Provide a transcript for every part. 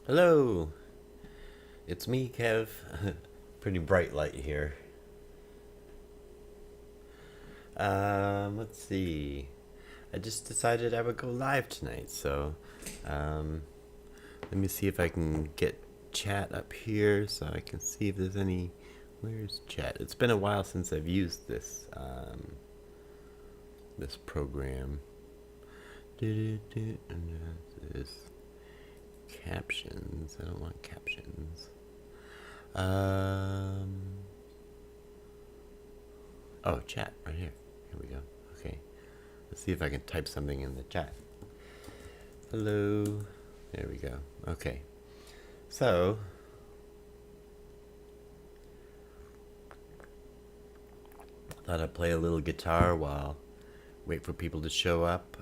Hello, it's me, Kev. Pretty bright light here. Let's see. I just decided I would go live tonight, so um, let me see if I can get chat up here so I can see if there's any. Where's chat? It's been a while since I've used this program. This captions. I don't want captions. Oh, chat right here. Here we go. Okay. Let's see if I can type something in the chat. Hello. There we go. Okay. So, thought I'd play a little guitar while wait for people to show up.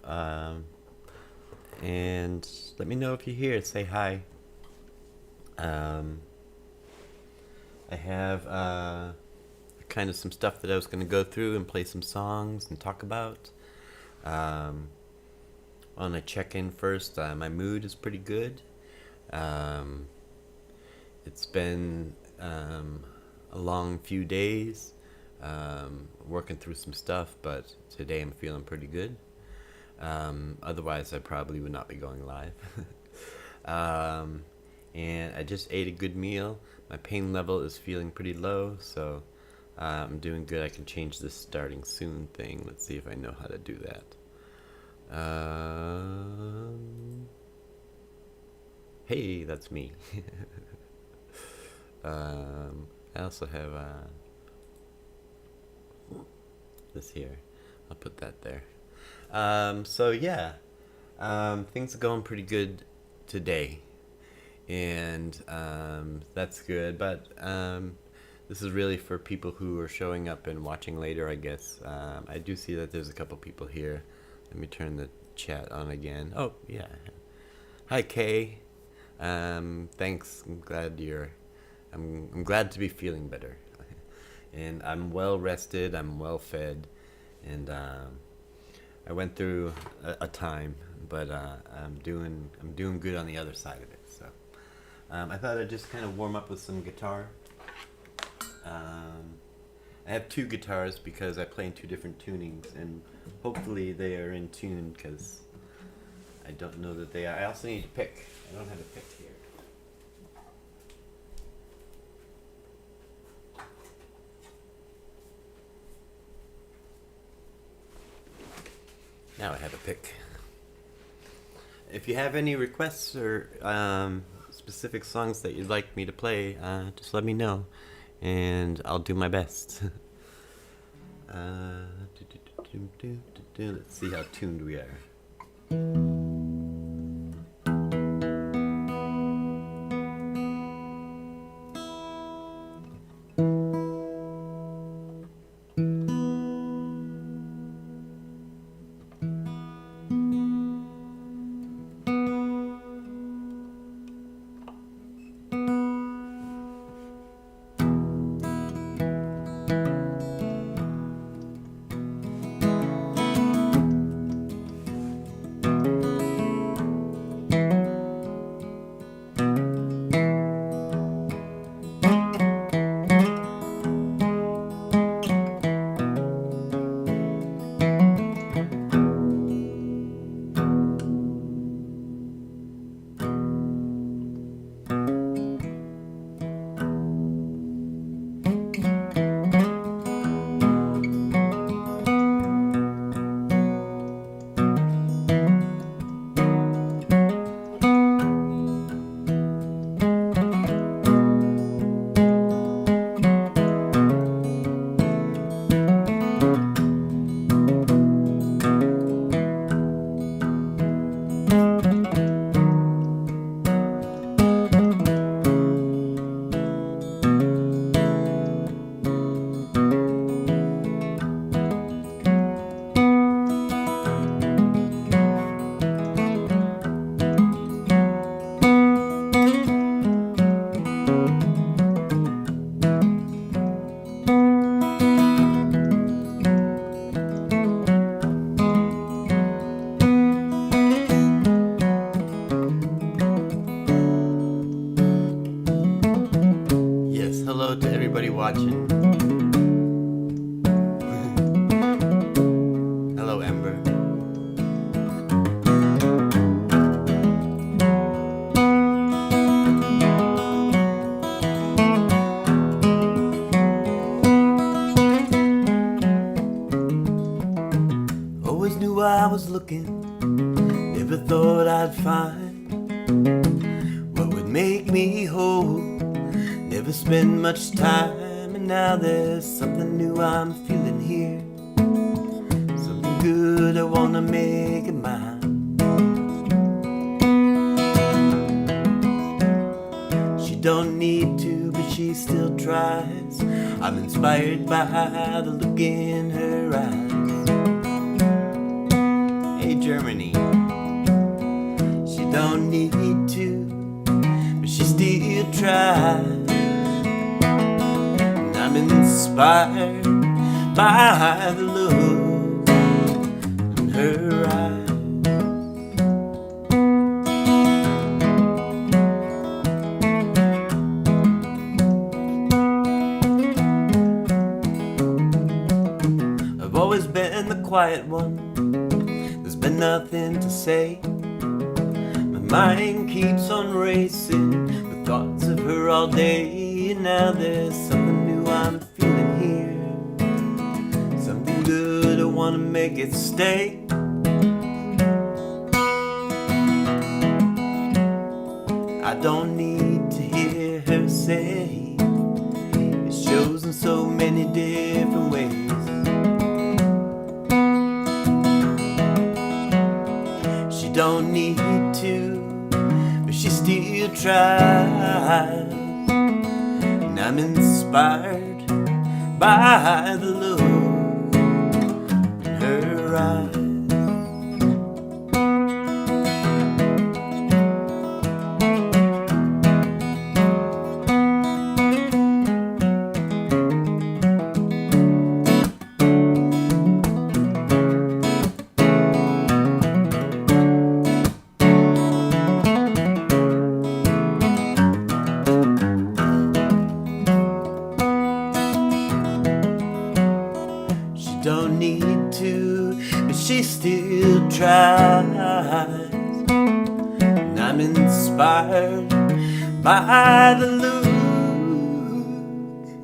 And let me know if you're here. Say hi. I have kind of some stuff that I was going to go through and play some songs and talk about. Want to check in first. My mood is pretty good. It's been a long few days working through some stuff, but today I'm feeling pretty good. Otherwise, I probably would not be going live. And I just ate a good meal. My pain level is feeling pretty low, so I'm doing good. I can change this starting soon thing. Let's see if I know how to do that. Hey, that's me. I also have this here. I'll put that there. So yeah, things are going pretty good today, and that's good. But this is really for people who are showing up and watching later, I guess. I do see that there's a couple people here. Let me turn the chat on again. Oh yeah, hi Kay. Thanks. I'm glad to be feeling better, and I'm well rested. I'm well fed, and I went through a time, but I'm doing good on the other side of it. So I thought I'd just kind of warm up with some guitar. I have two guitars because I play in two different tunings, and hopefully they are in tune because I don't know that they are. I also need to pick. I don't have a pick here. Now I have a pick. If you have any requests or specific songs that you'd like me to play, just let me know, and I'll do my best. Let's see how tuned we are. watching. Hello, Ember. Always knew I was looking, never thought I'd find what would make me whole. Never spend much time, and now there's something new I'm feeling here. Something good I wanna make it mine. She don't need to, but she still tries. I'm inspired by the look in her eyes. Hey, Germany. She don't need to, but she still tries. And I'm inspired by the look in her eyes. I've always been the quiet one. There's been nothing to say. My mind keeps on racing with thoughts of her all day. And now there's something new I'm feeling here. Something good, I wanna make it stay. I don't need to hear her say it shows in so many different ways. She don't need to, but she still tries. And I'm inspired by the look in her eyes. Don't need to, but she still tries. And I'm inspired by the look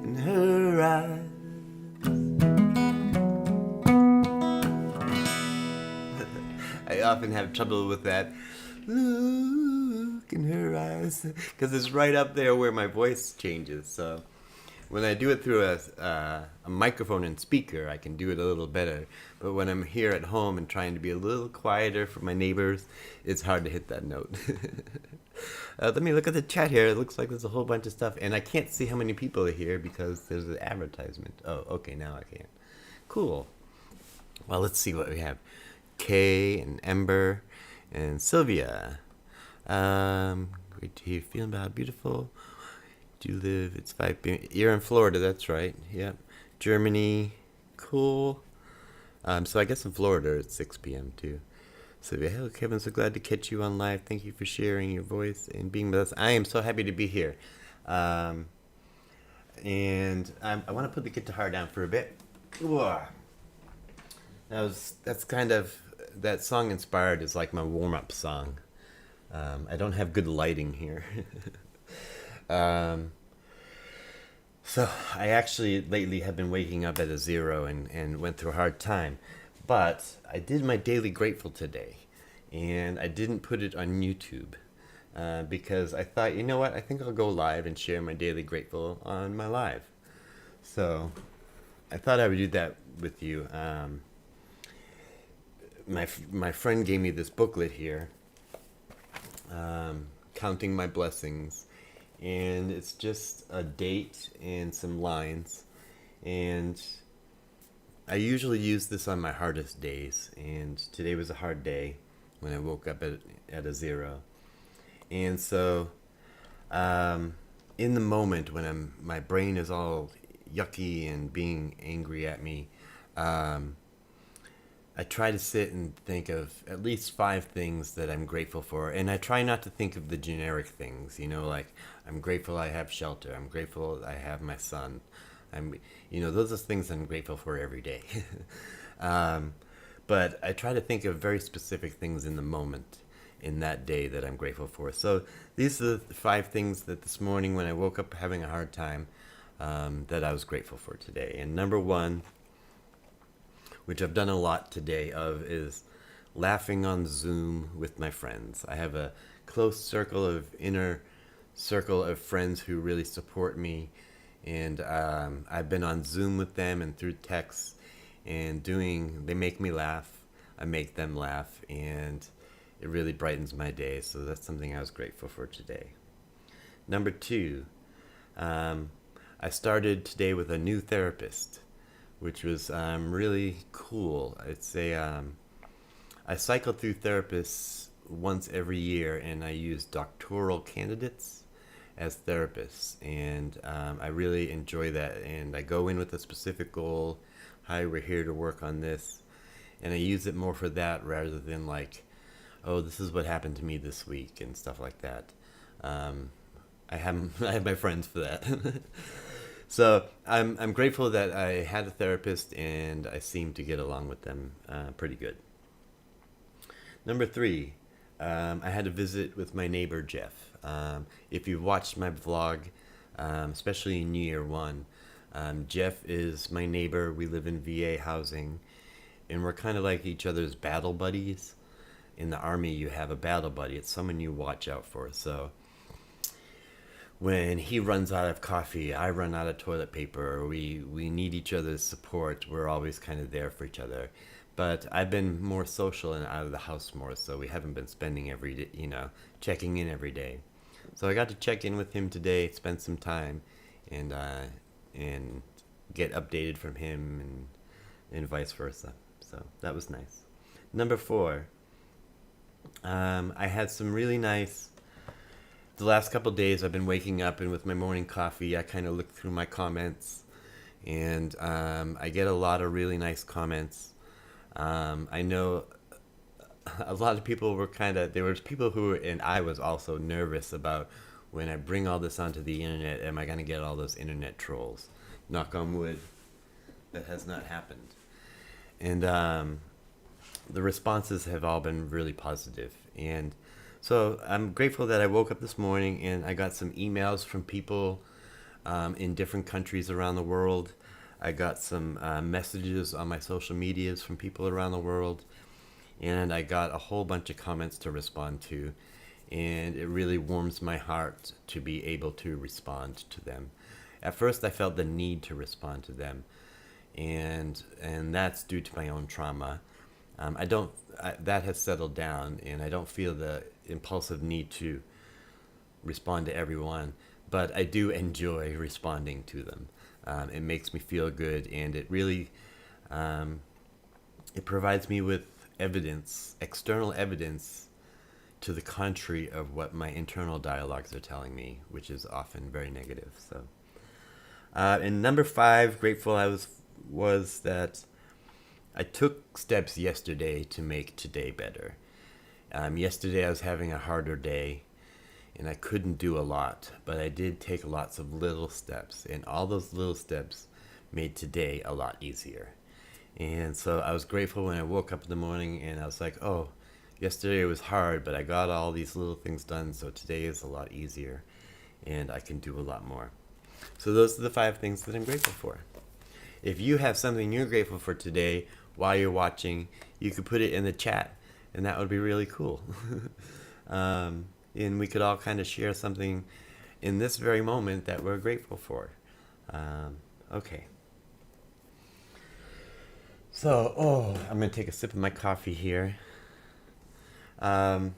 in her eyes. I often have trouble with that look in her eyes because it's right up there where my voice changes. So when I do it through a microphone and speaker, I can do it a little better. But when I'm here at home and trying to be a little quieter for my neighbors, it's hard to hit that note. Let me look at the chat here. It looks like there's a whole bunch of stuff. And I can't see how many people are here because there's an advertisement. Oh, okay, now I can. Cool. Well, let's see what we have. Kay and Ember and Sylvia. Great to hear you feeling about beautiful. Do you live? It's 5 p.m. You're in Florida, that's right. Yep. Germany. Cool. So I guess in Florida it's 6 p.m. too. So hello, Kevin. So glad to catch you on live. Thank you for sharing your voice and being with us. I am so happy to be here. And I want to put the guitar down for a bit. That's kind of, that song Inspired is like my warm-up song. I don't have good lighting here. So I actually lately have been waking up at a 0 and went through a hard time. But I did my Daily Grateful today. And I didn't put it on YouTube. Because I thought, you know what, I think I'll go live and share my Daily Grateful on my live. So I thought I would do that with you. My friend gave me this booklet here. Counting My Blessings. And it's just a date and some lines. And I usually use this on my hardest days. And today was a hard day when I woke up at a 0. And so in the moment when my brain is all yucky and being angry at me, I try to sit and think of at least 5 things that I'm grateful for. And I try not to think of the generic things, like I'm grateful I have shelter. I'm grateful I have my son. Those are things I'm grateful for every day. um, but I try to think of very specific things in the moment in that day that I'm grateful for. So these are the 5 things that this morning when I woke up having a hard time, that I was grateful for today. And number 1, which I've done a lot today of, is laughing on Zoom with my friends. I have a close inner circle of friends who really support me, and I've been on Zoom with them and through text, and they make me laugh, I make them laugh, and it really brightens my day. So that's something I was grateful for today. Number 2, I started today with a new therapist, which was really cool. I cycle through therapists once every year, and I use doctoral candidates as therapists, and I really enjoy that. And I go in with a specific goal. Hi, we're here to work on this, and I use it more for that rather than like, oh, this is what happened to me this week and stuff like that. I have my friends for that. So I'm grateful that I had a therapist, and I seem to get along with them pretty good. Number 3, I had a visit with my neighbor Jeff. If you've watched my vlog, especially in New Year 1, Jeff is my neighbor. We live in VA housing, and we're kind of like each other's battle buddies. In the Army, you have a battle buddy. It's someone you watch out for. So when he runs out of coffee, I run out of toilet paper, we need each other's support. We're always kind of there for each other. But I've been more social and out of the house more, so we haven't been spending every day, checking in every day. So I got to check in with him today, spend some time, and get updated from him, and vice versa. So that was nice. Number 4, I had some really nice. The last couple days I've been waking up, and with my morning coffee, I kind of look through my comments, and I get a lot of really nice comments. I know a lot of people there was people who were, and I was also nervous about, when I bring all this onto the internet, am I going to get all those internet trolls? Knock on wood, that has not happened. And the responses have all been really positive. And so I'm grateful that I woke up this morning and I got some emails from people in different countries around the world. I got some messages on my social medias from people around the world, and I got a whole bunch of comments to respond to, and it really warms my heart to be able to respond to them. At first I felt the need to respond to them, and that's due to my own trauma. That has settled down, and I don't feel the impulsive need to respond to everyone, but I do enjoy responding to them. It makes me feel good, and it really it provides me with evidence, external evidence, to the contrary of what my internal dialogues are telling me, which is often very negative. So, and number 5, grateful I was that I took steps yesterday to make today better. Yesterday I was having a harder day, and I couldn't do a lot, but I did take lots of little steps, and all those little steps made today a lot easier. And so I was grateful when I woke up in the morning, and I was like, oh, yesterday was hard, but I got all these little things done, so today is a lot easier, and I can do a lot more. So those are the 5 things that I'm grateful for. If you have something you're grateful for today while you're watching, you could put it in the chat, and that would be really cool. And we could all kind of share something in this very moment that we're grateful for. Okay. So, I'm going to take a sip of my coffee here. I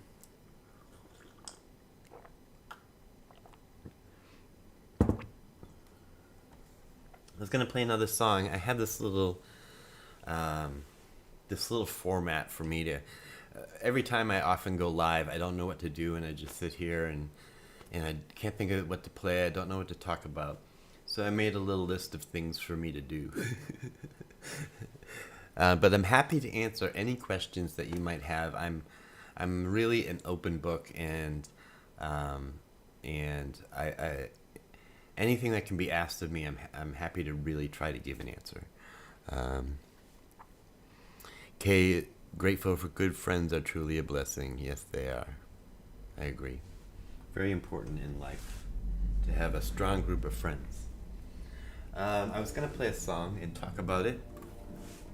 was going to play another song. I have this little format for me to... every time I often go live, I don't know what to do, and I just sit here and I can't think of what to play. I don't know what to talk about. So I made a little list of things for me to do. But I'm happy to answer any questions that you might have. I'm really an open book, and anything that can be asked of me, I'm happy to really try to give an answer. Kay, grateful for good friends are truly a blessing. Yes, they are. I agree. Very important in life to have a strong group of friends. I was going to play a song and talk about it.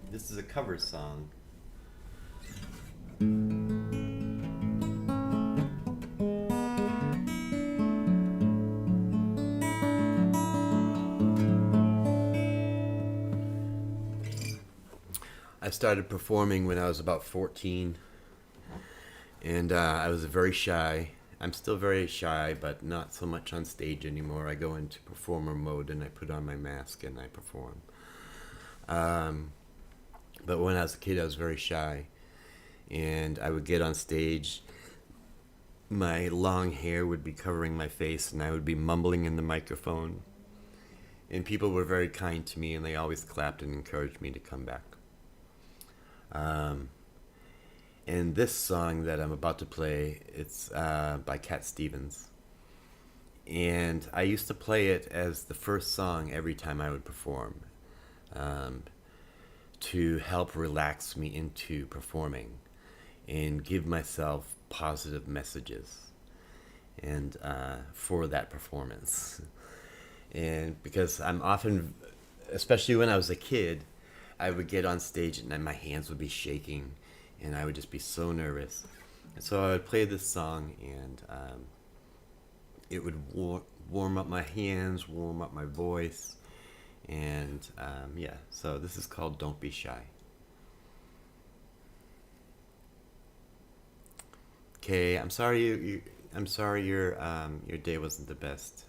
This is a cover song. I started performing when I was about 14, and I was very shy. I'm still very shy, but not so much on stage anymore. I go into performer mode and I put on my mask and I perform. But when I was a kid, I was very shy, and I would get on stage. My long hair would be covering my face, and I would be mumbling in the microphone. And people were very kind to me, and they always clapped and encouraged me to come back. And this song that I'm about to play, it's by Cat Stevens. And I used to play it as the first song every time I would perform, to help relax me into performing and give myself positive messages and for that performance. And because I'm often, especially when I was a kid, I would get on stage and my hands would be shaking and I would just be so nervous. And so I would play this song, and it would warm up my hands, warm up my voice. And yeah, so this is called Don't Be Shy. Okay, I'm sorry your day wasn't the best.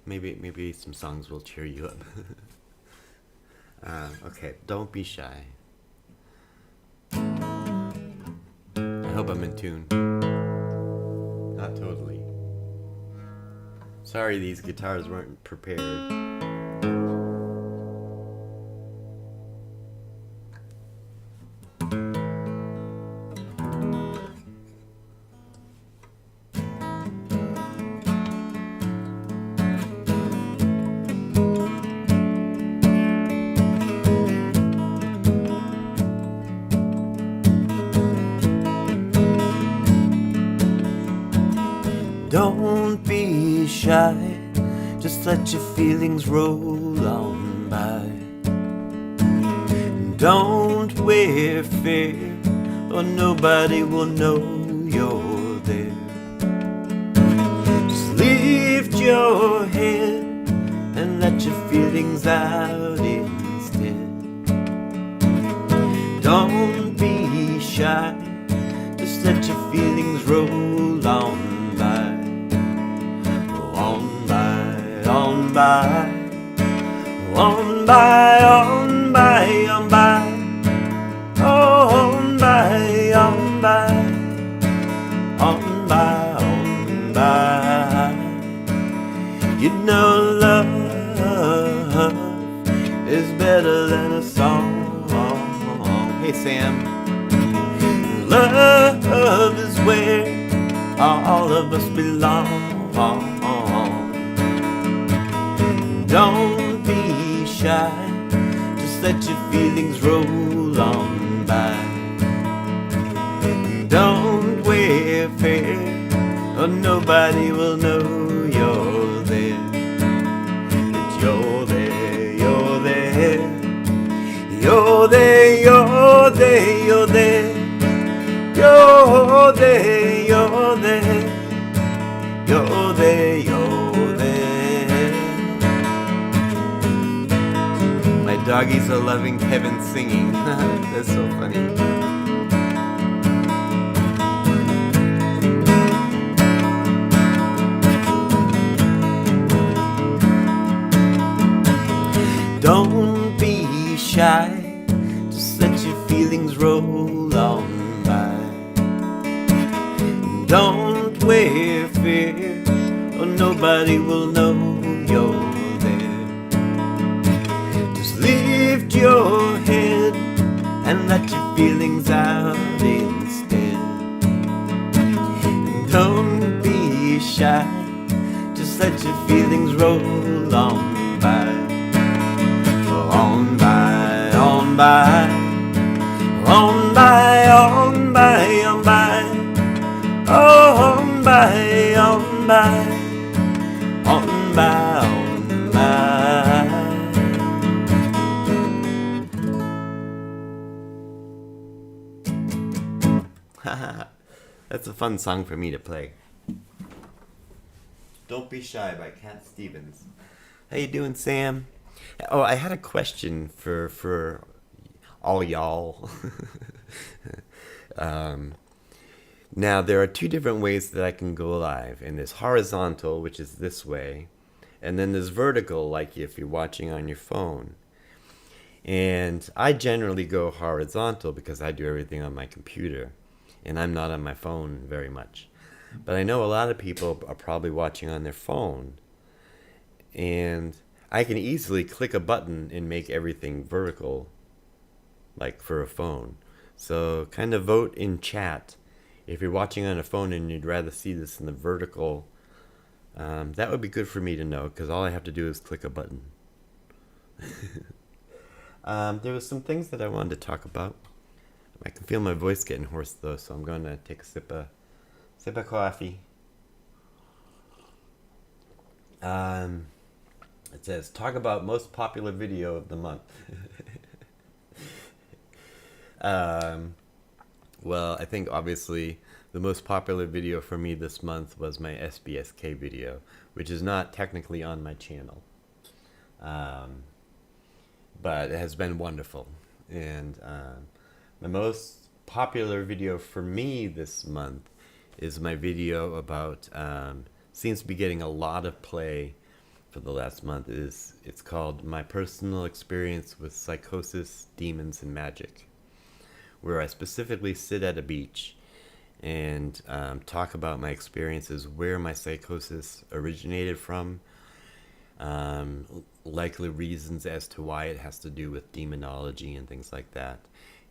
Maybe some songs will cheer you up. Okay, don't be shy. I hope I'm in tune. Not totally. Sorry these guitars weren't prepared. Don't be shy, just let your feelings roll on by. Don't wear fear, or nobody will know you're there. Just lift your head and let your feelings out instead. Don't be shy, just let your feelings roll on by. On by, on by, on by, on by, on by, on by, on by, on by, on by. You know love is better than a song. Hey Sam. Love is where all of us belong. Don't be shy, just let your feelings roll on by. Don't wear fear, or nobody will know you're there. That you're there, you're there, you're there, you're there, you're there, you're there, you're there, you're there, you're there. My doggies are loving Kevin singing. That's so funny. Don't be shy, just let your feelings roll on by. Don't wear fear, or nobody will know you're there. Just lift your head and let your feelings out instead. Don't be shy, just let your feelings roll on by. On by, on by, on by, on by, on by, oh, on by, on by, on by, on by. That's a fun song for me to play. Don't Be Shy by Cat Stevens. How you doing, Sam? Oh, I had a question for all y'all. Now, there are two different ways that I can go live. And there's horizontal, which is this way. And then there's vertical, like if you're watching on your phone. And I generally go horizontal because I do everything on my computer. And I'm not on my phone very much. But I know a lot of people are probably watching on their phone. And I can easily click a button and make everything vertical, like for a phone. So kind of vote in chat. If you're watching on a phone and you'd rather see this in the vertical, that would be good for me to know, because all I have to do is click a button. There was some things that I wanted to talk about. I can feel my voice getting hoarse though, so I'm going to take a sip of coffee. It says, talk about most popular video of the month. Well, I think obviously the most popular video for me this month was my SBSK video, which is not technically on my channel. But it has been wonderful. And the most popular video for me this month is my video about, seems to be getting a lot of play for the last month. It's called My Personal Experience with Psychosis, Demons, and Magic, where I specifically sit at a beach and talk about my experiences, where my psychosis originated from, likely reasons as to why it has to do with demonology and things like that,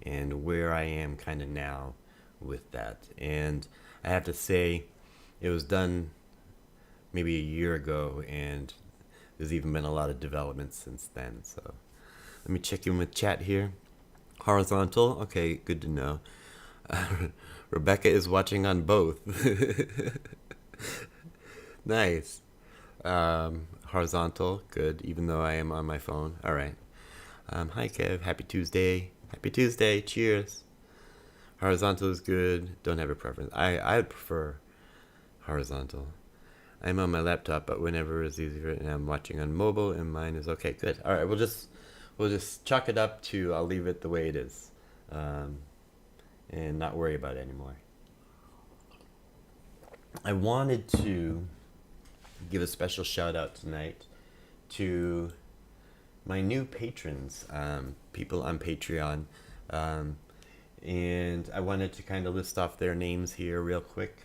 and where I am kind of now with that. And I have to say, it was done maybe a year ago, and there's even been a lot of developments since then. So let me check in with chat here. Horizontal, okay, good to know. Rebecca is watching on both. Nice. Horizontal, good, even though I am on my phone. All right. Hi, Kev. Happy Tuesday. Happy Tuesday. Cheers. Horizontal is good. Don't have a preference. I prefer horizontal. I'm on my laptop, but whenever it's easier, and I'm watching on mobile, and mine is okay. Good. All right. We'll just chalk it up to, I'll leave it the way it is, and not worry about it anymore. I wanted to give a special shout out tonight to my new patrons, people on Patreon, and I wanted to kind of list off their names here real quick.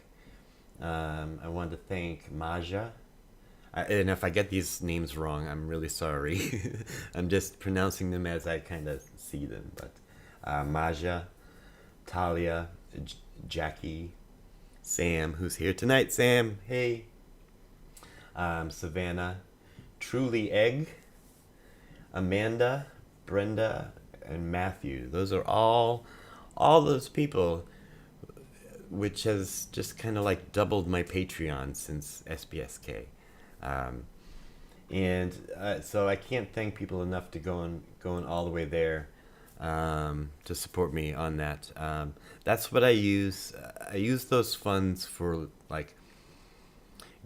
I wanted to thank Maja. And if I get these names wrong, I'm really sorry. I'm just pronouncing them as I kind of see them. But Maja, Talia, Jackie, Sam, who's here tonight. Sam, hey. Savannah, Truly Egg, Amanda, Brenda, and Matthew. Those are all those people, which has just kind of like doubled my Patreon since SBSK. So I can't thank people enough to going all the way there to support me on that. That's what I use. I use those funds for like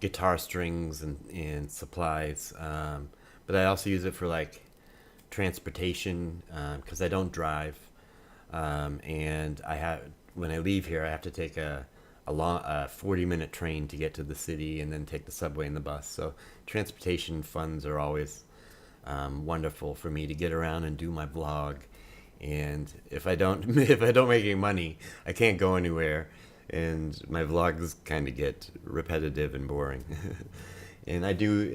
guitar strings and supplies, but I also use it for like transportation because I don't drive, and when I leave here I have to take a 40-minute train to get to the city, and then take the subway and the bus. So transportation funds are always wonderful for me to get around and do my vlog. And if I don't make any money, I can't go anywhere, and my vlogs kind of get repetitive and boring. And I do,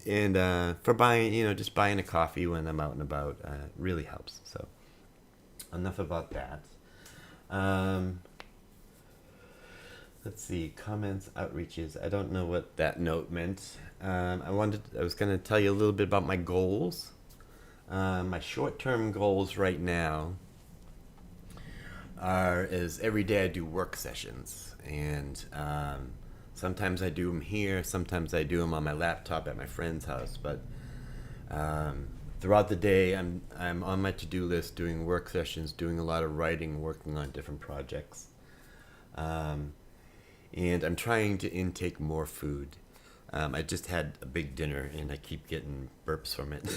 and for buying, just buying a coffee when I'm out and about really helps. So enough about that. Let's see, comments, outreaches. I don't know what that note meant. I was going to tell you a little bit about my goals. My short-term goals right now is every day I do work sessions, and sometimes I do them here, sometimes I do them on my laptop at my friend's house. But throughout the day, I'm on my to-do list doing work sessions, doing a lot of writing, working on different projects. And I'm trying to intake more food. I just had a big dinner and I keep getting burps from it.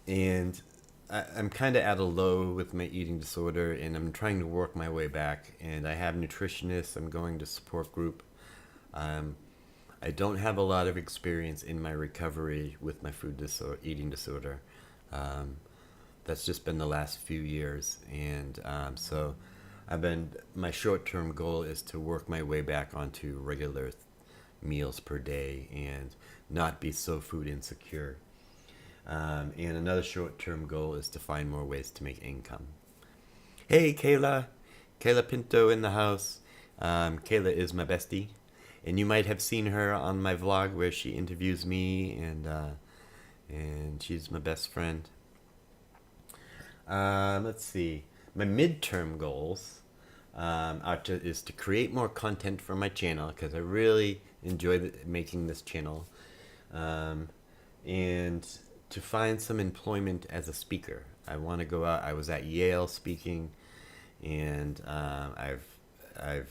And I'm kind of at a low with my eating disorder, and I'm trying to work my way back. And I have nutritionists, I'm going to support group. I don't have a lot of experience in my recovery with my eating disorder. That's just been the last few years. And so my short-term goal is to work my way back onto regular meals per day and not be so food insecure. And another short-term goal is to find more ways to make income. Hey, Kayla Pinto in the house. Kayla is my bestie, and you might have seen her on my vlog where she interviews me, and she's my best friend. Let's see. My midterm goals is to create more content for my channel, because I really enjoy making this channel, and to find some employment as a speaker. I want to go out. I was at Yale speaking, and I've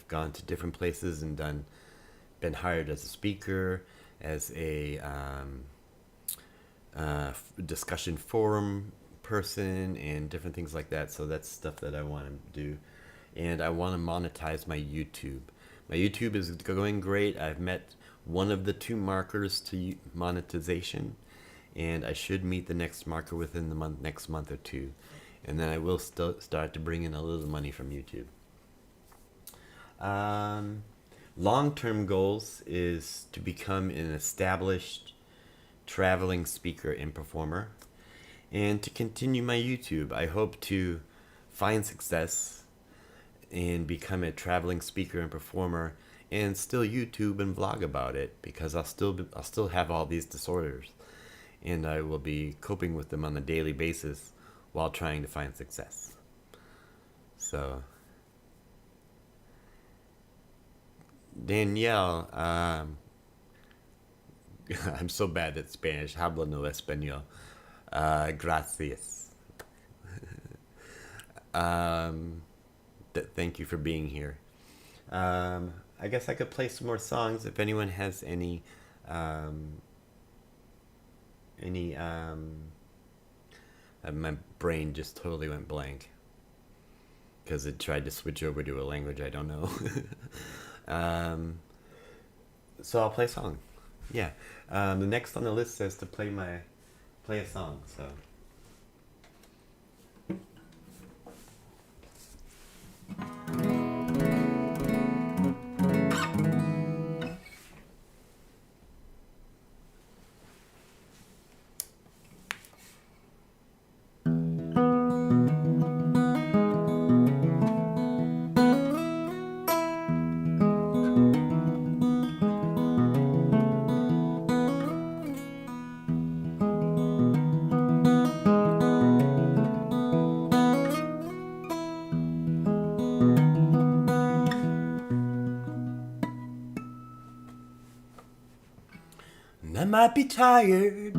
gone to different places and been hired as a speaker, as a discussion forum person, and different things like that. So that's stuff that I want to do. And I want to monetize my YouTube. My YouTube is going great. I've met one of the 2 markers to monetization, and I should meet the next marker within the next month or 2. And then I will start to bring in a little money from YouTube. Long-term goals is to become an established traveling speaker and performer, and to continue my YouTube. I hope to find success and become a traveling speaker and performer, and still YouTube and vlog about it, because I'll still have all these disorders, and I will be coping with them on a daily basis while trying to find success. So Danielle, I'm so bad at Spanish. Hablo no español. Gracias. Thank you for being here. I guess I could play some more songs if anyone has any my brain just totally went blank because it tried to switch over to a language I don't know. So I'll play a song. Yeah. The next on the list says to play a song, so. I might be tired,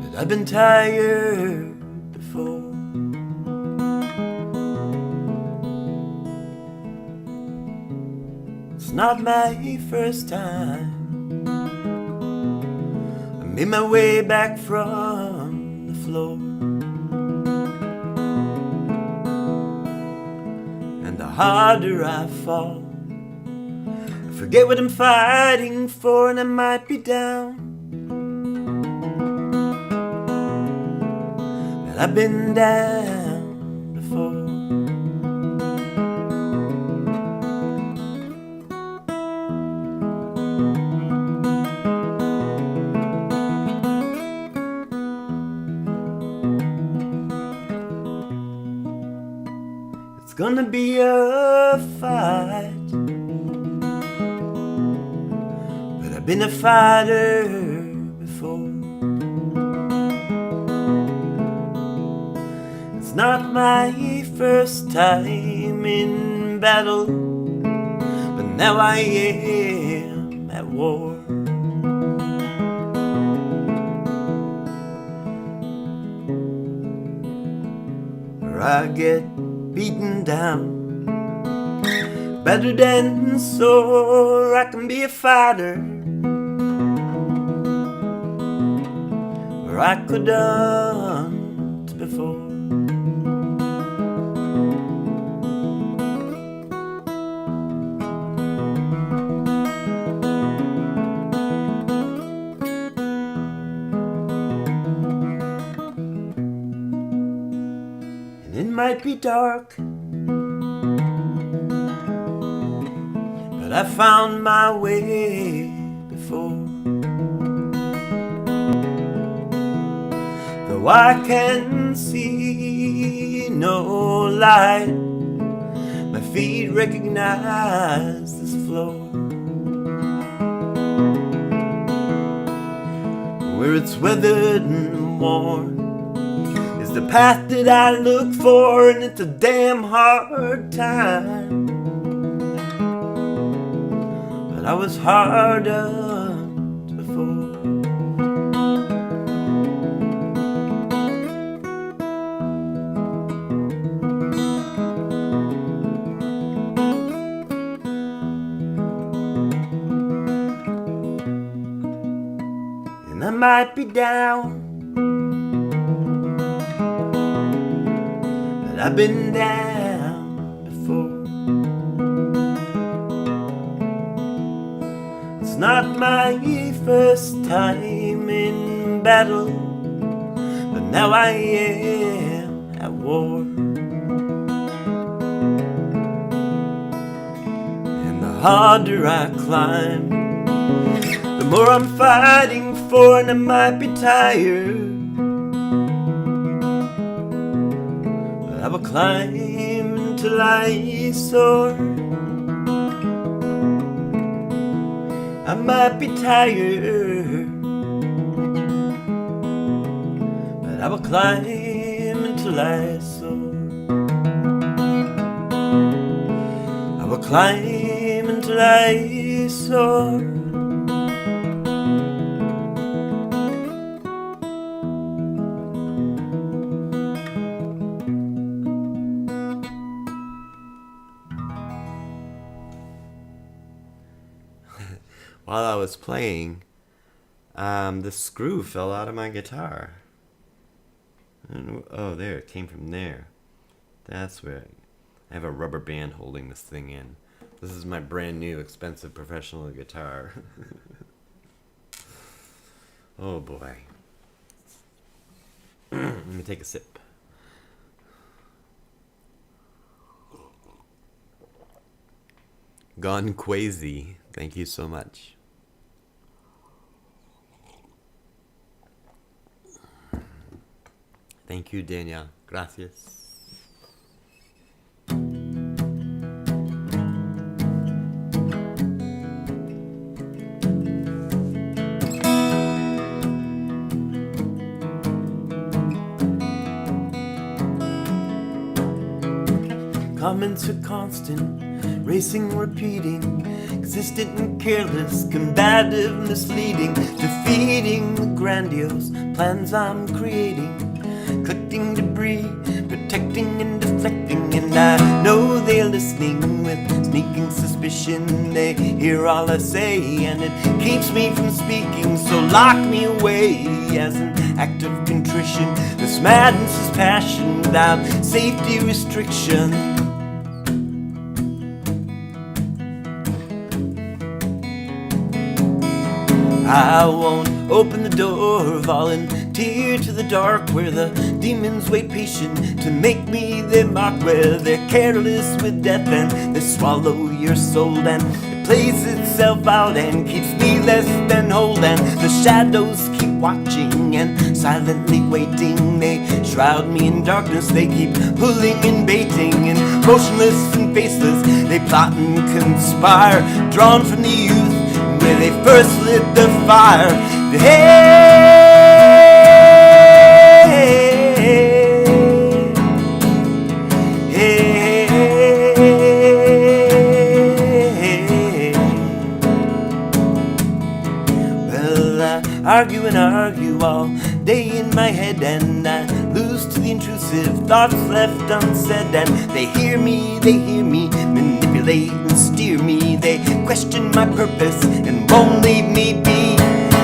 but I've been tired before. It's not my first time. I made my way back from the floor, and the harder I fall, forget what I'm fighting for, and I might be down. But I've been down before. It's gonna be a fight, but I've been a fighter before. It's not my first time in battle, but now I am at war. Or I get beaten down, battered and sore. I can be a fighter, or I could hunt before. It might be dark, but I found my way before. Though I can see no light, my feet recognize this floor, where it's weathered and worn. The path that I look for, and it's a damn hard time, but I was hard up before. And I might be down, I've been down before. It's not my first time in battle, but now I am at war. And the harder I climb, the more I'm fighting for, and I might be tired, I will climb until I soar. I might be tired, but I will climb until I soar. I will climb until I soar. While I was playing, the screw fell out of my guitar. Oh, there, it came from there. That's where I have a rubber band holding this thing in. This is my brand new expensive professional guitar. Oh boy. Let me take a sip. Gone Crazy. Thank you so much. Thank you, Daniel. Gracias. Comments are constant, racing, repeating, consistent and careless, combative, misleading, defeating the grandiose plans I'm creating, collecting debris, protecting and deflecting, and I know they're listening with sneaking suspicion. They hear all I say, and it keeps me from speaking, so lock me away as an act of contrition. This madness is passion without safety restriction. I won't open the door, volunteer to the dark, where the demons wait patient to make me their mark, where they're careless with death and they swallow your soul, and it plays itself out and keeps me less than whole, and the shadows keep watching and silently waiting. They shroud me in darkness. They keep pulling and baiting, and motionless and faceless they plot and conspire, drawn from the youth where they first lit the fire. Argue and argue all day in my head, and I lose to the intrusive thoughts left unsaid. And they hear me, manipulate and steer me. They question my purpose and won't leave me be.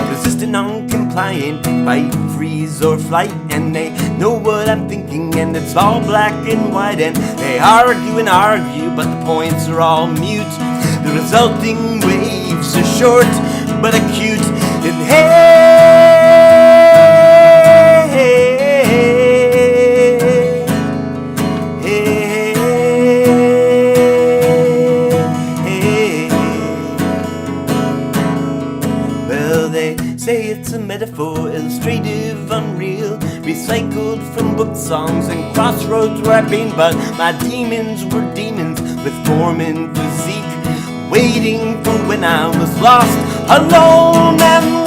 Resistant, non-compliant, fight, freeze or flight. And they know what I'm thinking, and it's all black and white. And they argue and argue, but the points are all mute. The resulting waves are short but acute. And well, they say it's a metaphor, illustrative, unreal, recycled from book songs and crossroads where I've been. But my demons were demons with form and physique, waiting for when I was lost, alone and weak.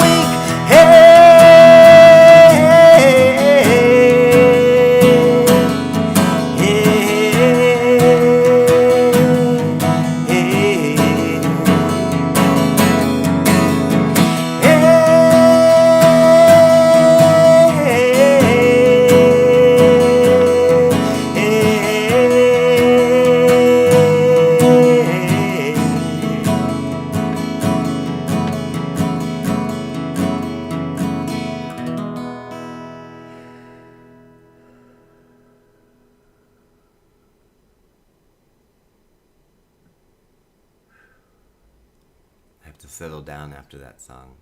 I have to settle down after that song.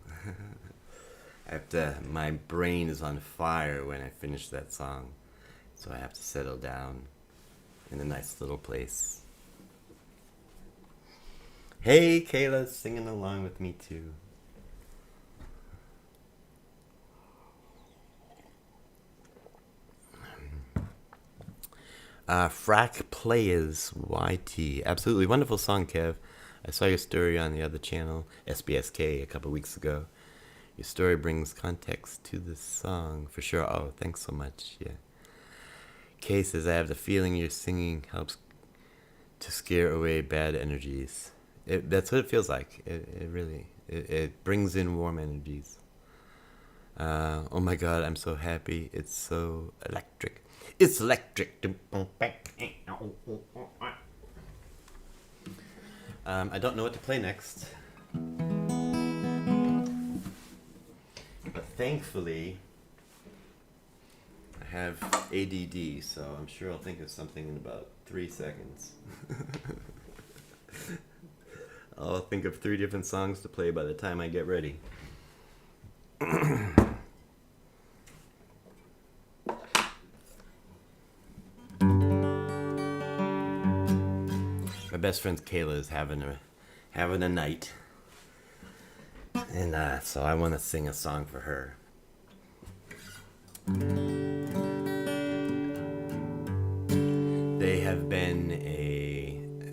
My brain is on fire when I finish that song, so I have to settle down in a nice little place. Hey, Kayla's singing along with me too. Frack Players YT. Absolutely wonderful song, Kev. I saw your story on the other channel, SBSK, a couple weeks ago. Your story brings context to this song, for sure. Oh, thanks so much, yeah. Kay says, I have the feeling your singing helps to scare away bad energies. That's what it feels like. It brings in warm energies. Oh my God, I'm so happy. It's so electric. It's electric. I don't know what to play next. But thankfully, I have ADD, so I'm sure I'll think of something in about 3 seconds. I'll think of 3 different songs to play by the time I get ready. My best friend Kayla is having a night, and so I want to sing a song for her. They have been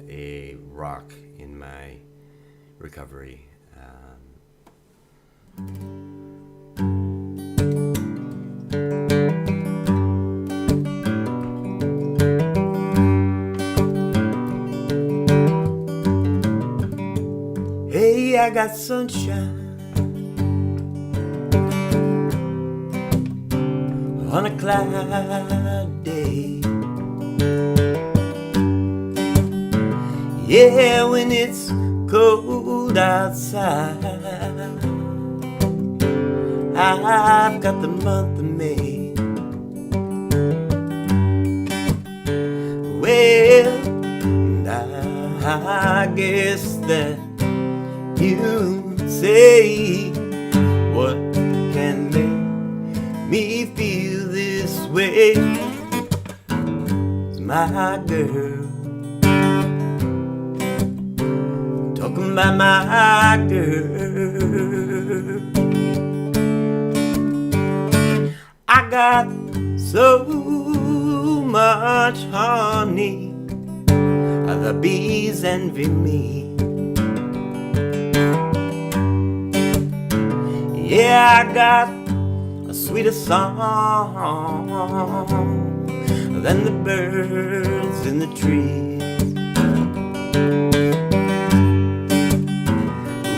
a rock in my recovery. Hey, I got sunshine on a cloudy day. Yeah, when it's cold outside, I've got the month of May. Well, I guess that you say, what can make me feel this way? It's my girl, talking about my girl. I got so much honey, the bees envy me. Yeah, I got a sweeter song than the birds in the trees.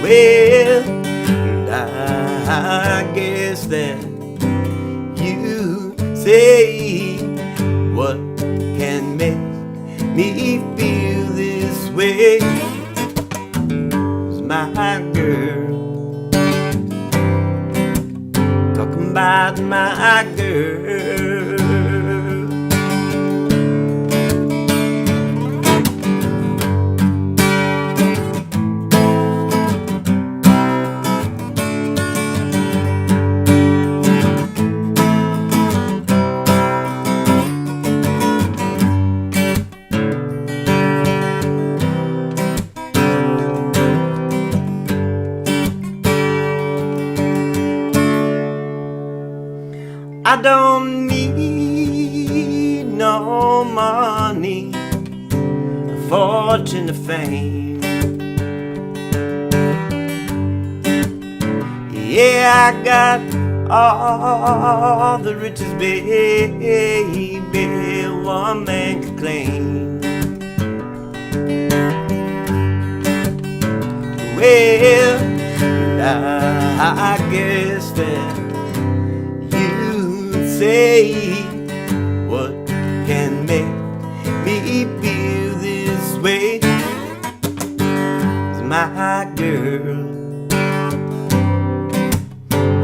Well, I guess that you say what can make me feel this way. 'Cause my girl, talking about my girl. I don't need no money, fortune, or fame. Yeah, I got all the riches, baby, one man could claim. Well, I guess that say what can make me feel this way. 'Cause my girl,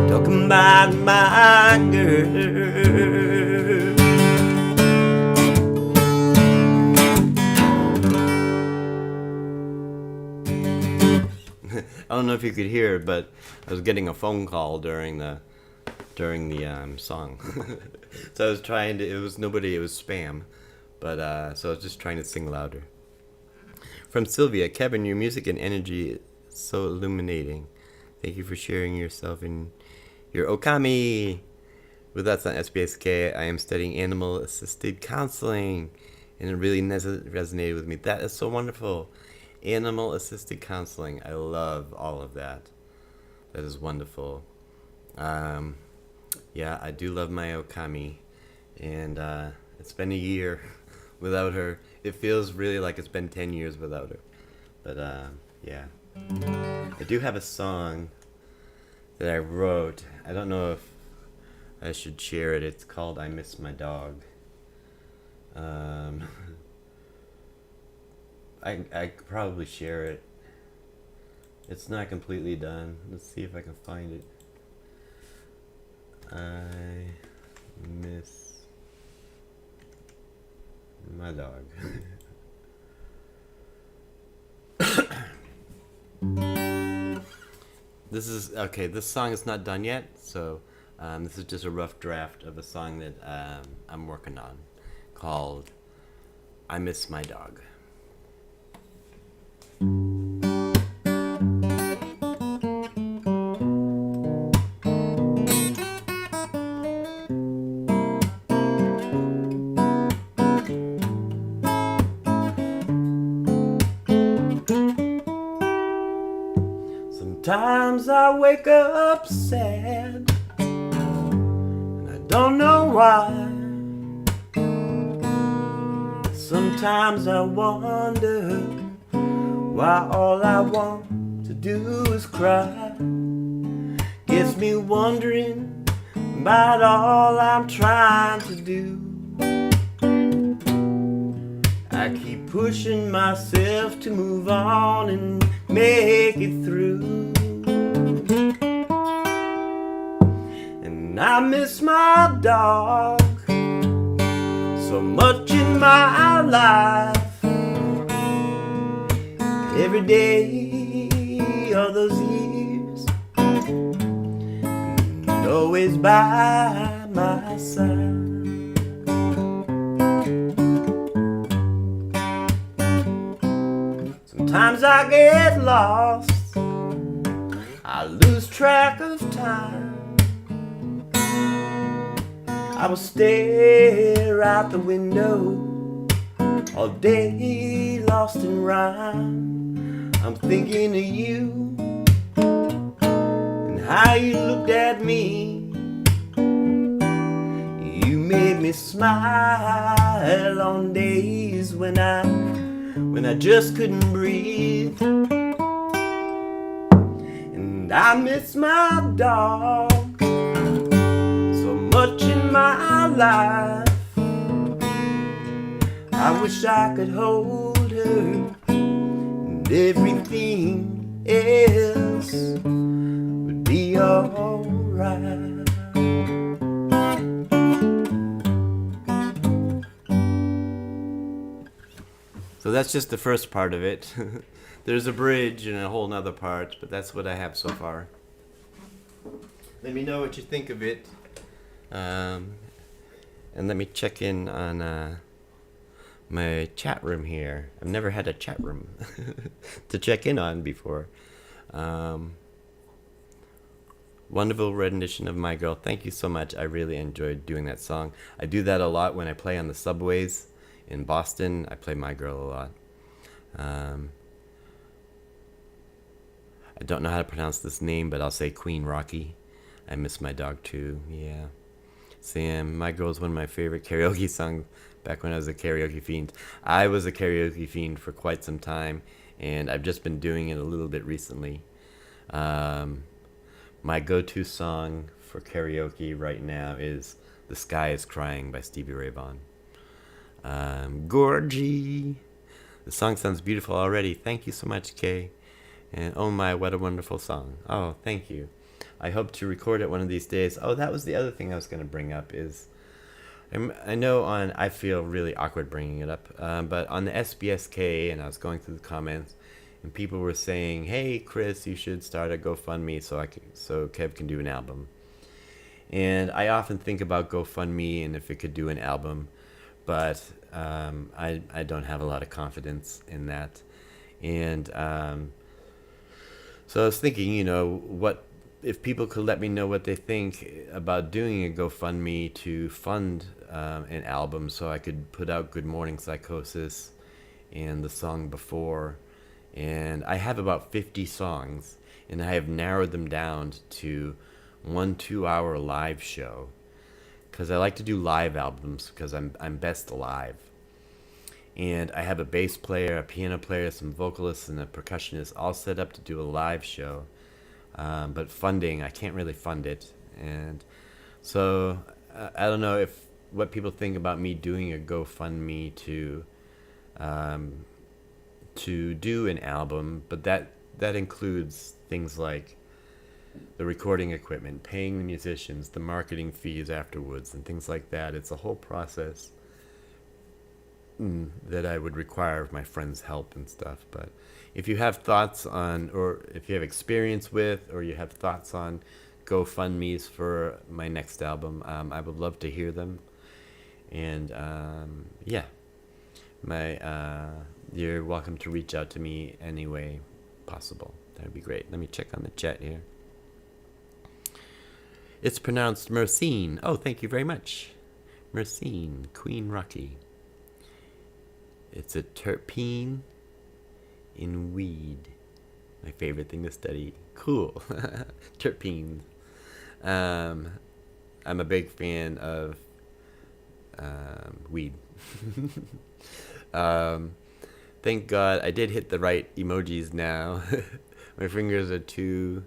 talking about my girl. I don't know if you could hear it, but I was getting a phone call during the song. So I was trying to, it was nobody, it was spam, but so I was just trying to sing louder. From Sylvia, Kevin, your music and energy is so illuminating. Thank you for sharing yourself and your Okami with us on SBSK. I am studying animal assisted counseling, and it really resonated with me. That is so wonderful. Animal assisted counseling, I love all of that. That is wonderful. Yeah, I do love my Okami, and it's been a year without her. It feels really like it's been 10 years without her. But yeah, I do have a song that I wrote. I don't know if I should share it. It's called I Miss My Dog. I could probably share it. It's not completely done. Let's see if I can find it. I miss my dog. This is okay. This song is not done yet, so this is just a rough draft of a song that I'm working on, called "I Miss My Dog." Sometimes I wake up sad, and I don't know why. Sometimes I wonder why all I want to do is cry. Gets me wondering about all I'm trying to do. I keep pushing myself to move on and make it through. And I miss my dog so much in my life. Every day all those years, and always by my side. Sometimes I get lost, I lose track of time. I will stare out the window all day, lost in rhyme. I'm thinking of you and how you looked at me. You made me smile on days when I just couldn't breathe. And I miss my dog so much in my life. I wish I could hold her, and everything else would be alright. So that's just the first part of it. There's a bridge and a whole nother part, but that's what I have so far. Let me know what you think of it. And let me check in on my chat room here. I've never had a chat room to check in on before. Wonderful rendition of My Girl. Thank you so much. I really enjoyed doing that song. I do that a lot when I play on the subways in Boston. I play My Girl a lot. I don't know how to pronounce this name, but I'll say Queen Rocky. I miss my dog too. Yeah. Sam, My Girl is one of my favorite karaoke songs back when I was a karaoke fiend. I was a karaoke fiend for quite some time, and I've just been doing it a little bit recently. My go-to song for karaoke right now is The Sky is Crying by Stevie Ray Vaughan. Gorgie. The song sounds beautiful already. Thank you so much, Kay. And oh my, what a wonderful song. Oh, thank you. I hope to record it one of these days. Oh, that was the other thing I was going to bring up is, I know I feel really awkward bringing it up, but on the SBSK, and I was going through the comments, and people were saying, hey, Chris, you should start a GoFundMe so Kev can do an album. And I often think about GoFundMe and if it could do an album, but I don't have a lot of confidence in that. And so I was thinking, what if people could let me know what they think about doing a GoFundMe to fund an album so I could put out Good Morning Psychosis and the song before. And I have about 50 songs, and I have narrowed them down to 1 2-hour live show, because I like to do live albums because I'm best live. And I have a bass player, a piano player, some vocalists, and a percussionist all set up to do a live show. But funding, I can't really fund it. And so I don't know what people think about me doing a GoFundMe to do an album, but that includes things like the recording equipment, paying the musicians, the marketing fees afterwards, and things like that. It's a whole process that I would require my friends' help and stuff. But if you have thoughts on, or if you have experience with, or you have thoughts on GoFundMes for my next album, I would love to hear them. And yeah, you're welcome to reach out to me any way possible. That would be great. Let me check on the chat here. It's pronounced Mercine. Oh, thank you very much. Mercine, Queen Rocky. It's a terpene in weed. My favorite thing to study. Cool. Terpenes. I'm a big fan of weed. Thank God I did hit the right emojis now. My fingers are too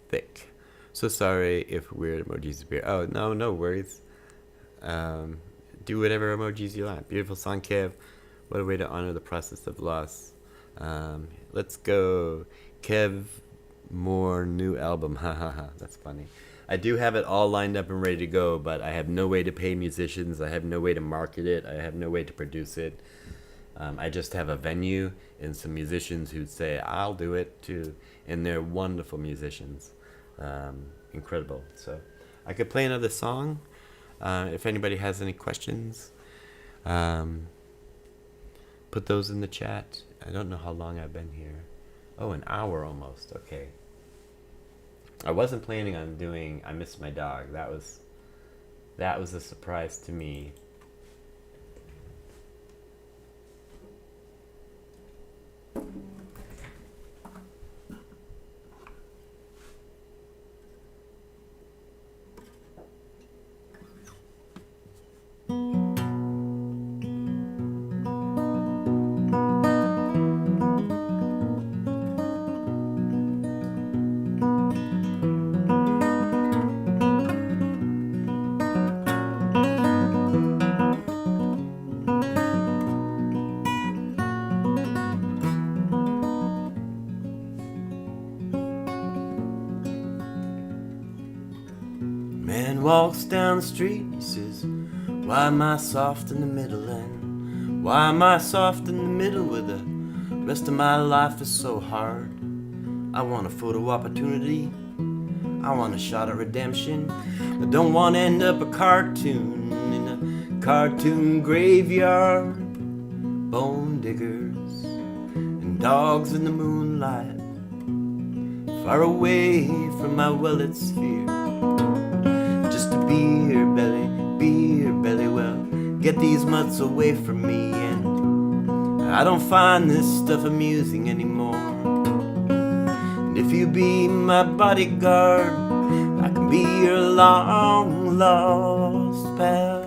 thick. So sorry if weird emojis appear. Oh, no worries. Do whatever emojis you want. Beautiful song, Kev. What a way to honor the process of loss. Let's go. Kev Moore new album. Ha ha ha. That's funny. I do have it all lined up and ready to go, but I have no way to pay musicians. I have no way to market it. I have no way to produce it. I just have a venue and some musicians who say, I'll do it too. And they're wonderful musicians. Incredible. So I could play another song. If anybody has any questions, put those in the chat. I don't know how long I've been here. Oh, an hour almost. Okay. I wasn't planning on doing I Miss My Dog. That was that was a surprise to me. Man walks down the street, he says, why am I soft in the middle, and why am I soft in the middle with the rest of my life is so hard? I want a photo opportunity, I want a shot at redemption. I don't want to end up a cartoon in a cartoon graveyard. Bone diggers and dogs in the moonlight, far away from my well-lit sphere. Just a beer belly, well, get these mutts away from me, and I don't find this stuff amusing anymore. And if you be my bodyguard, I can be your long lost pal.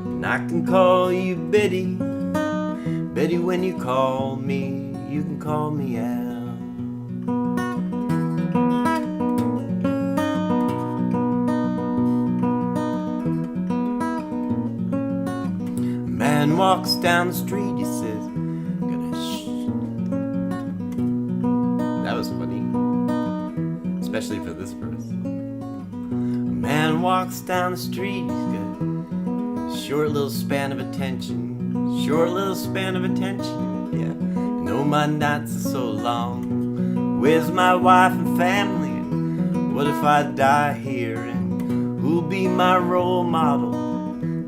And I can call you Betty, Betty when you call me, you can call me Al. Man walks down the street, he says, that was funny, especially for this verse. A man walks down the street, he's got a short little span of attention, short little span of attention, yeah. And oh, my nights are so long, where's my wife and family, and what if I die here, and who'll be my role model?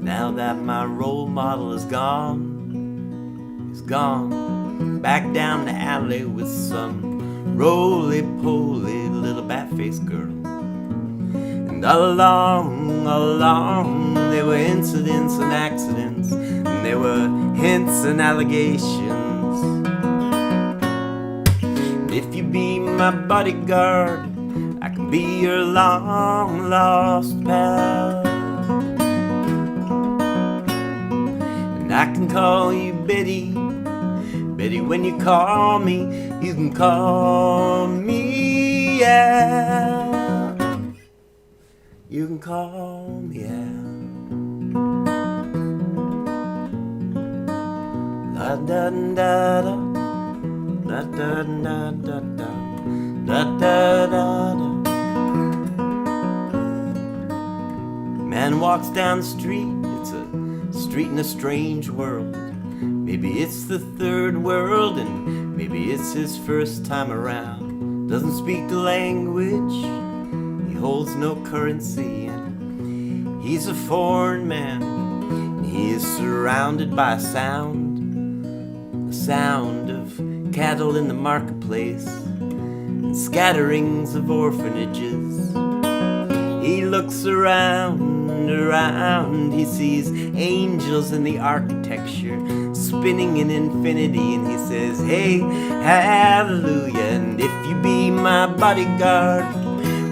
Now that my role model is gone, he's gone back down the alley with some roly-poly little bat-faced girl. And all along, there were incidents and accidents, and there were hints and allegations. And if you be my bodyguard, I can be your long-lost pal. I can call you Betty, Betty when you call me, you can call me Al. You can call me Al. La da da da, la da da da da, la da da da. Man walks down the street, it's a street in a strange world. Maybe it's the third world, and maybe it's his first time around. Doesn't speak the language, he holds no currency, and he's a foreign man. He is surrounded by a sound, the sound of cattle in the marketplace, and scatterings of orphanages. He looks around, he sees angels in the architecture spinning in infinity, and he says, hey, hallelujah. And if you be my bodyguard,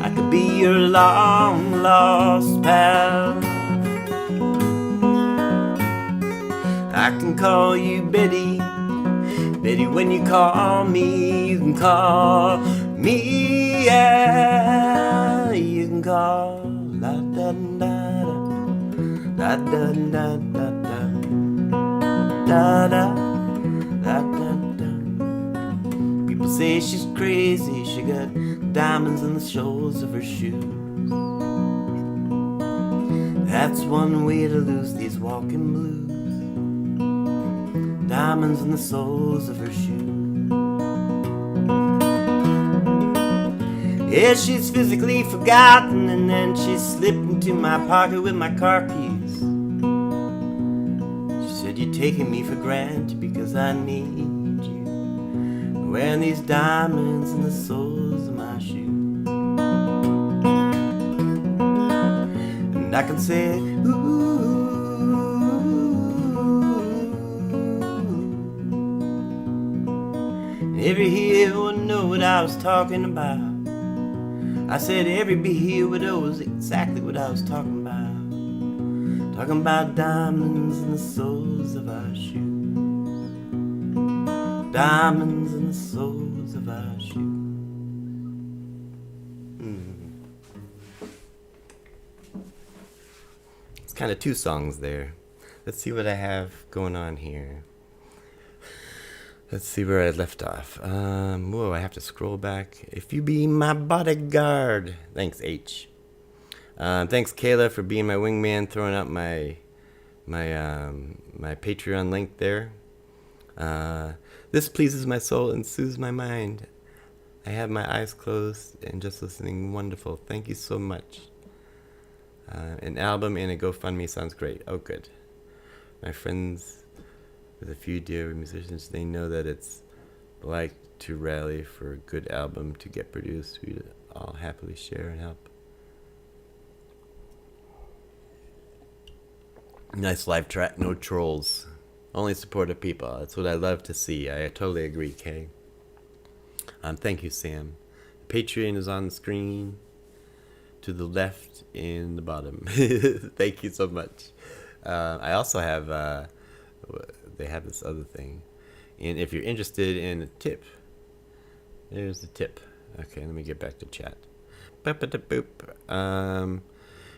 I could be your long lost pal. I can call you Betty, Betty when you call me, you can call me Al. You can call la da da da da da da da da da da da. People say she's crazy, she got diamonds in the soles of her shoes. That's one way to lose these walking blues. Diamonds in the soles of her shoes. Yeah, she's physically forgotten, and then she slipped into my pocket with my car keys. She said, you're taking me for granted because I need you. Wearing these diamonds in the soles of my shoes. and I can say, ooh. Every here would know what I was talking about. I said every bee here would know exactly what I was talking about. Talking about diamonds in the soles of our shoes. Diamonds in the soles of our shoes. It's kind of two songs there. Let's see what I have going on here. Let's see where I left off. Whoa, I have to scroll back. If you be my bodyguard. Thanks, H. Thanks, Kayla, for being my wingman, throwing out my Patreon link there. This pleases my soul and soothes my mind. I have my eyes closed and just listening. Wonderful. Thank you so much. An album and a GoFundMe sounds great. Oh, good. My friends with a few dear musicians, they know that it's like to rally for a good album to get produced. We'd all happily share and help. Nice live track, no trolls. Only supportive people. That's what I love to see. I totally agree, Kay. Thank you, Sam. Patreon is on the screen to the left in the bottom. Thank you so much. I also have, they have this other thing. And if you're interested in a tip, there's the tip. Okay, let me get back to chat. Boop.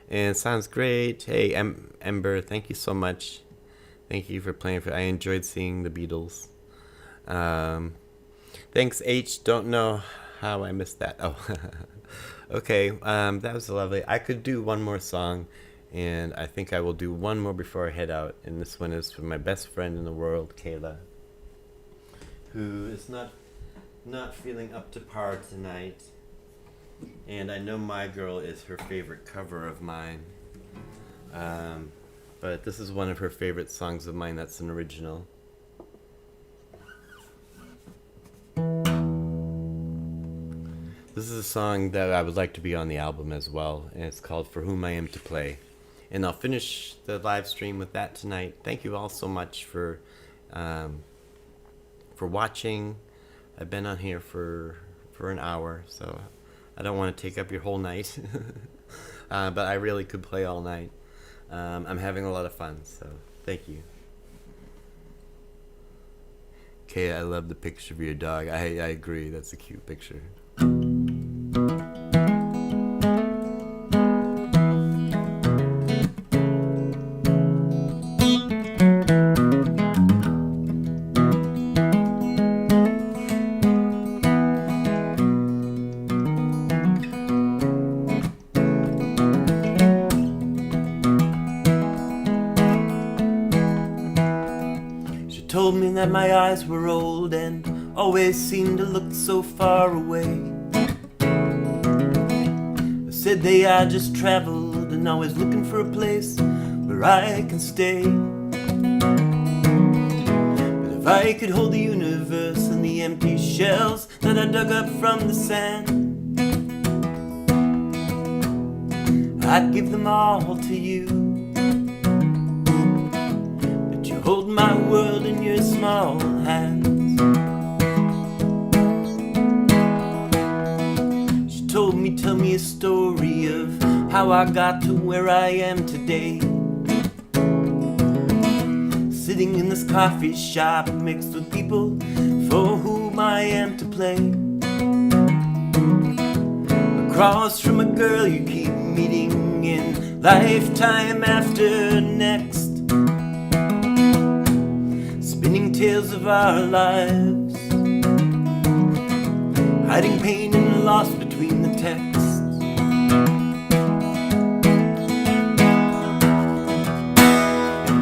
And sounds great. Hey, Ember, thank you so much. Thank you for playing. I enjoyed seeing the Beatles. Thanks, H. Don't know how I missed that. Oh, okay. That was lovely. I could do one more song, and I think I will do one more before I head out. And this one is for my best friend in the world, Kayla, who is not feeling up to par tonight. And I know My Girl is her favorite cover of mine. But this is one of her favorite songs of mine that's an original. This is a song that I would like to be on the album as well, and it's called For Whom I Am to Play. And I'll finish the live stream with that tonight. Thank you all so much for watching. I've been on here for an hour, so I don't want to take up your whole night. But I really could play all night. I'm having a lot of fun, so thank you. Okay, I love the picture of your dog. I agree, that's a cute picture. Told me that my eyes were old and always seemed to look so far away. I said they are just traveled and always looking for a place where I can stay. But if I could hold the universe and the empty shells that I dug up from the sand, I'd give them all to you. Hold my world in your small hands. She told me, tell me a story of how I got to where I am today. Sitting in this coffee shop mixed with people for whom I am to play. Across from a girl you keep meeting in lifetime after next. Spinning tales of our lives, hiding pain and loss between the texts.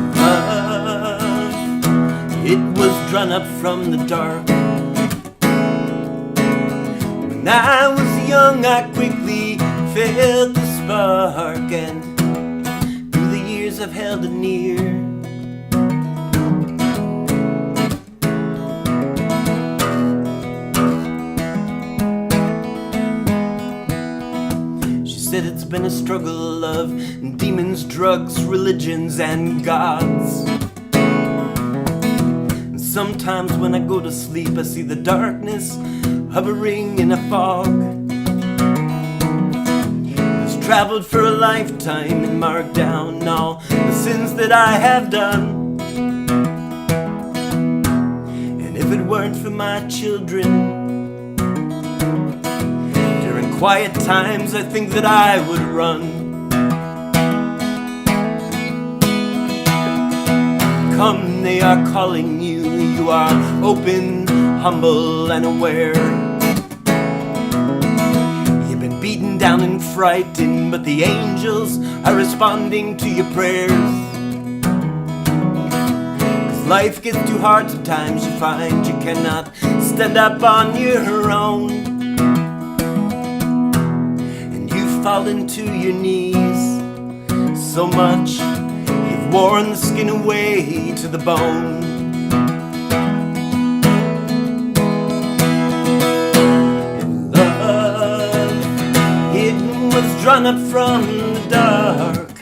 And love, it was drawn up from the dark. When I was young, I quickly felt the spark, and through the years I've held it near. Said it's been a struggle of demons, drugs, religions, and gods. And sometimes when I go to sleep, I see the darkness hovering in a fog. It's traveled for a lifetime and marked down all the sins that I have done. And if it weren't for my children, quiet times I think that I would run. Come, they are calling you. You are open, humble, and aware. You've been beaten down and frightened, but the angels are responding to your prayers. 'Cause life gets too hard sometimes. You find you cannot stand up on your own. Fallen to your knees so much you've worn the skin away to the bone. And love, it was drawn up from the dark.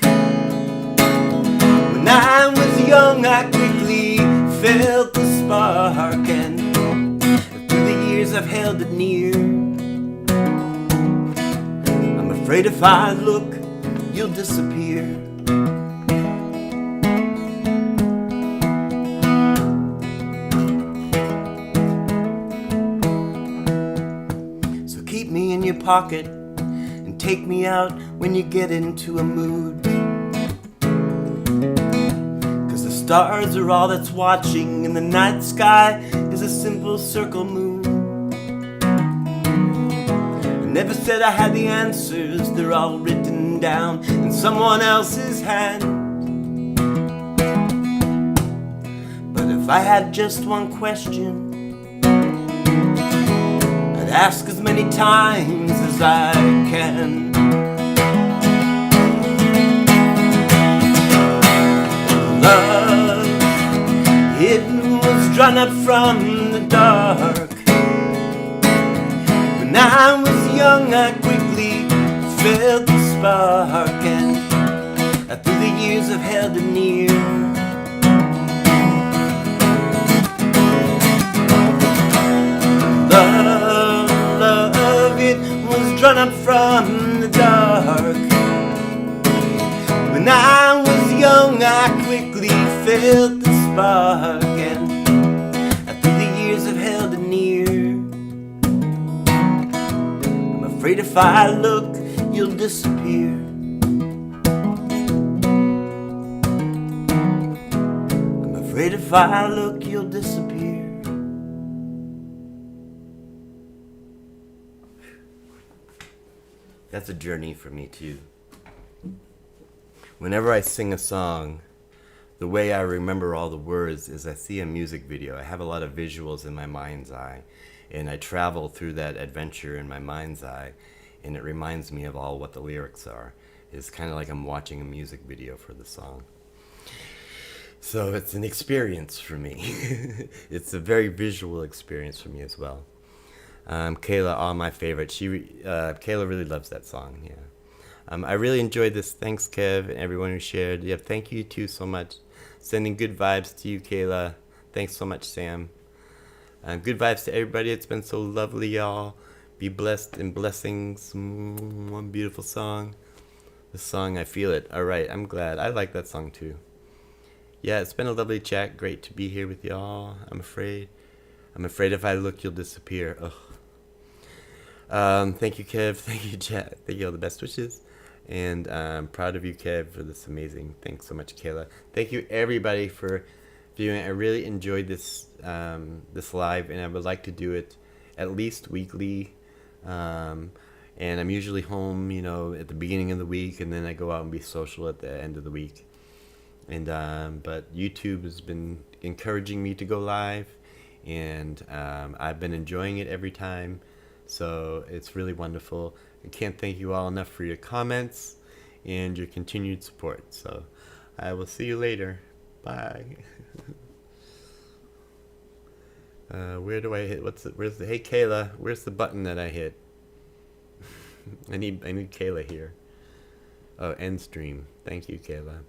When I was young, I quickly felt the spark, and through the years I've held it near. Afraid if I look, you'll disappear. So keep me in your pocket and take me out when you get into a mood. 'Cause the stars are all that's watching, and the night sky is a simple circle moon. Never said I had the answers, they're all written down in someone else's hand. But if I had just one question, I'd ask as many times as I can. Love, it was drawn up from the dark. When I was young, I quickly felt the spark, and through the years I've held it near. Love, love, it was drawn up from the dark. When I was young, I quickly felt the spark, and through the years I've held it near. Afraid if I look, you'll disappear. I'm afraid if I look, you'll disappear. That's a journey for me too. Whenever I sing a song, the way I remember all the words is I see a music video. I have a lot of visuals in my mind's eye, and I travel through that adventure in my mind's eye, and it reminds me of all what the lyrics are. It's kind of like I'm watching a music video for the song. So it's an experience for me. It's a very visual experience for me as well. Kayla, all my favorite. Kayla really loves that song. Yeah. I really enjoyed this. Thanks, Kev, and everyone who shared. Yeah, thank you too so much. Sending good vibes to you, Kayla. Thanks so much, Sam. Good vibes to everybody. It's been so lovely, y'all. Be blessed and blessings. One beautiful song. The song, I feel it. All right, I'm glad. I like that song too. Yeah, it's been a lovely chat. Great to be here with y'all. I'm afraid if I look, you'll disappear. Ugh. Thank you, Kev. Thank you, chat. Thank you, all the best wishes. And I'm proud of you, Kev, for this amazing. Thanks so much, Kayla. Thank you, everybody, for viewing. I really enjoyed this this live, and I would like to do it at least weekly. And I'm usually home, at the beginning of the week, and then I go out and be social at the end of the week. And but YouTube has been encouraging me to go live, and I've been enjoying it every time. So it's really wonderful. I can't thank you all enough for your comments and your continued support. So I will see you later. Bye. Where do I hit? Hey Kayla, where's the button that I hit? I need Kayla here. Oh, end stream. Thank you, Kayla.